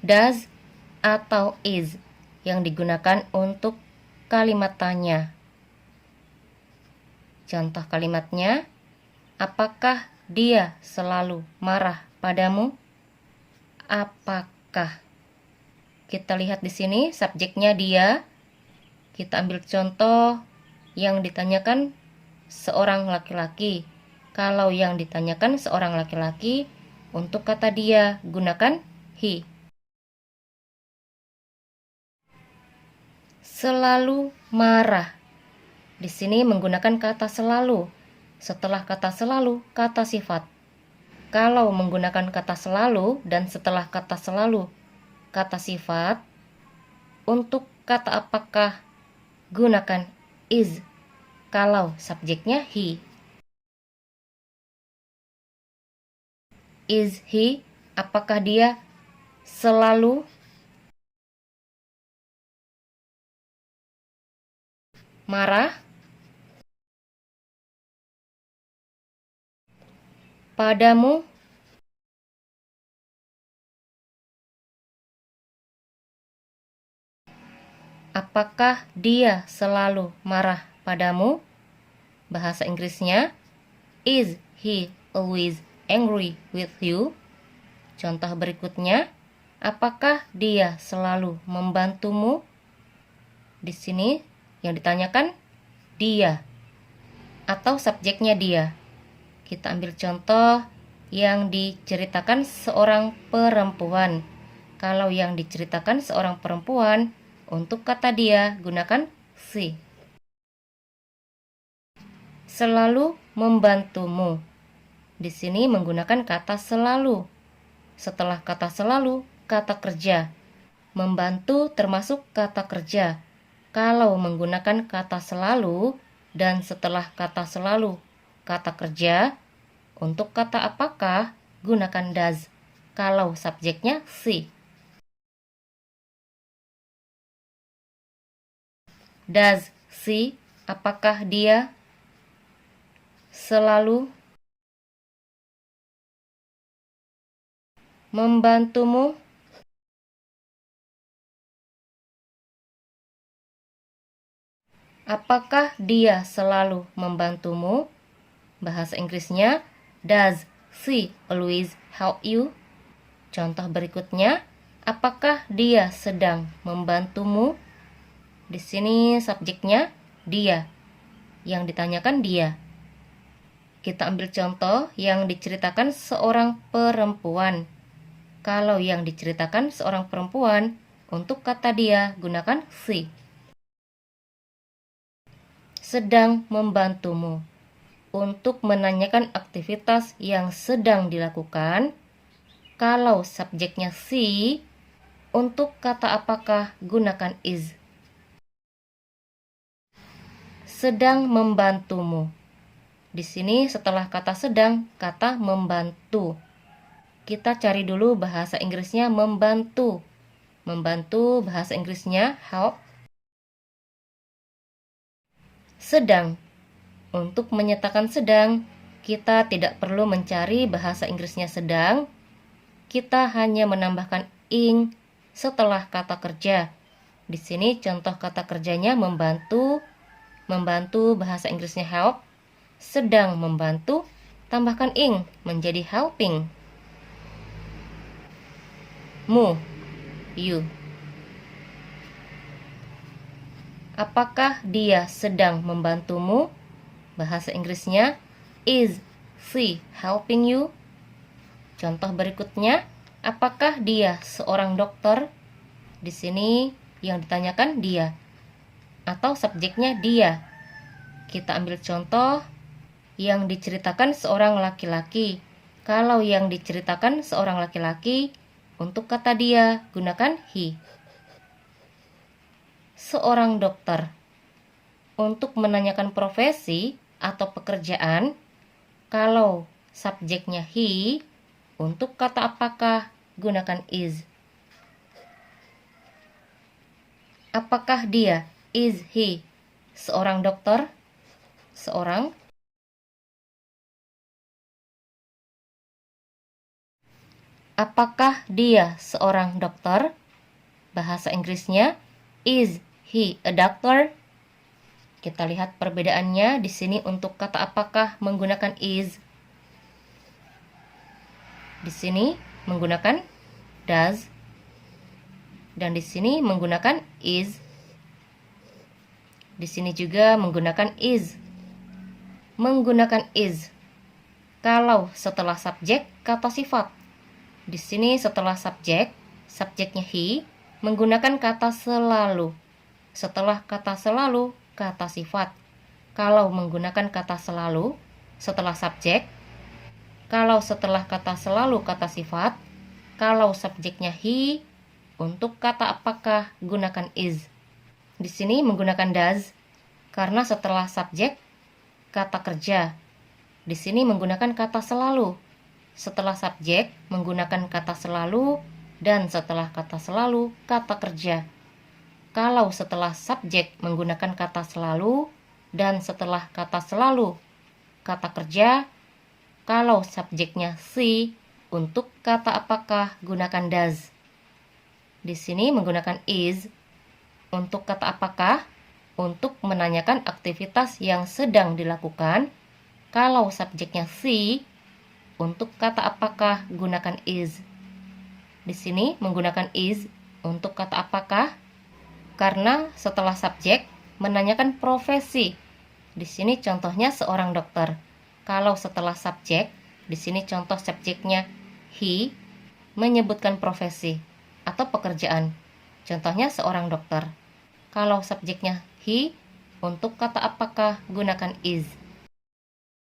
does atau is yang digunakan untuk kalimat tanya. Contoh kalimatnya, apakah dia selalu marah padamu? Apakah? Kita lihat di sini subjeknya dia. Kita ambil contoh yang ditanyakan seorang laki-laki. Kalau yang ditanyakan seorang laki-laki, untuk kata dia gunakan he. Selalu marah. Di sini menggunakan kata selalu. Setelah kata selalu, kata sifat. Kalau menggunakan kata selalu dan setelah kata selalu, kata sifat, untuk kata apakah gunakan is. Kalau subjeknya he. Is he? Apakah dia selalu marah padamu? Apakah dia selalu marah padamu? Bahasa Inggrisnya, is he always angry with you? Contoh berikutnya, apakah dia selalu membantumu? Di sini yang ditanyakan dia atau subjeknya dia. Kita ambil contoh yang diceritakan seorang perempuan. Kalau yang diceritakan seorang perempuan, untuk kata dia gunakan she. Selalu membantumu. Di sini menggunakan kata selalu. Setelah kata selalu, kata kerja. Membantu termasuk kata kerja. Kalau menggunakan kata selalu dan setelah kata selalu, kata kerja, untuk kata apakah gunakan does. Kalau subjeknya she. Does she, apakah dia selalu membantumu? Apakah dia selalu membantumu? Bahasa Inggrisnya, does she always help you? Contoh berikutnya, apakah dia sedang membantumu? Di sini subjeknya dia. Yang ditanyakan dia. Kita ambil contoh yang diceritakan seorang perempuan. Kalau yang diceritakan seorang perempuan, untuk kata dia gunakan she. Sedang membantumu. Untuk menanyakan aktivitas yang sedang dilakukan, kalau subjeknya she, untuk kata apakah gunakan is. Sedang membantumu. Di sini setelah kata sedang, kata membantu. Kita cari dulu bahasa Inggrisnya membantu. Membantu bahasa Inggrisnya help. Sedang. Untuk menyatakan sedang, kita tidak perlu mencari bahasa Inggrisnya sedang. Kita hanya menambahkan ing setelah kata kerja. Di sini contoh kata kerjanya membantu. Membantu bahasa Inggrisnya help. Sedang membantu, tambahkan ing menjadi helping. Mu, you. Apakah dia sedang membantumu? Bahasa Inggrisnya, is she helping you? Contoh berikutnya, apakah dia seorang dokter? Di sini yang ditanyakan dia atau subjeknya dia. Kita ambil contoh yang diceritakan seorang laki-laki. Kalau yang diceritakan seorang laki-laki, untuk kata dia gunakan he. Seorang dokter. Untuk menanyakan profesi atau pekerjaan, kalau subjeknya he, untuk kata apakah gunakan is. Apakah dia, is he, seorang dokter? Seorang. Apakah dia seorang dokter? Bahasa Inggrisnya, is he a doctor? Kita lihat perbedaannya di sini untuk kata apakah menggunakan is. Di sini menggunakan does dan di sini menggunakan is. Di sini juga menggunakan is. Menggunakan is kalau setelah subjek kata sifat. Di sini setelah subjek, subjeknya he, menggunakan kata selalu. Setelah kata selalu, kata sifat. Kalau menggunakan kata selalu, setelah subjek. Kalau setelah kata selalu, kata sifat. Kalau subjeknya he, untuk kata apakah, gunakan is. Di sini menggunakan does, karena setelah subjek, kata kerja. Di sini menggunakan kata selalu. Setelah subjek, menggunakan kata selalu, dan setelah kata selalu, kata kerja. Kalau setelah subjek menggunakan kata selalu, dan setelah kata selalu, kata kerja. Kalau subjeknya she, untuk kata apakah, gunakan does. Di sini menggunakan is, untuk kata apakah, untuk menanyakan aktivitas yang sedang dilakukan. Kalau subjeknya she, untuk kata apakah, gunakan is. Di sini menggunakan is untuk kata apakah, karena setelah subjek menanyakan profesi. Di sini contohnya seorang dokter. Kalau setelah subjek, di sini contoh subjeknya he, menyebutkan profesi atau pekerjaan. Contohnya seorang dokter. Kalau subjeknya he, untuk kata apakah, gunakan is.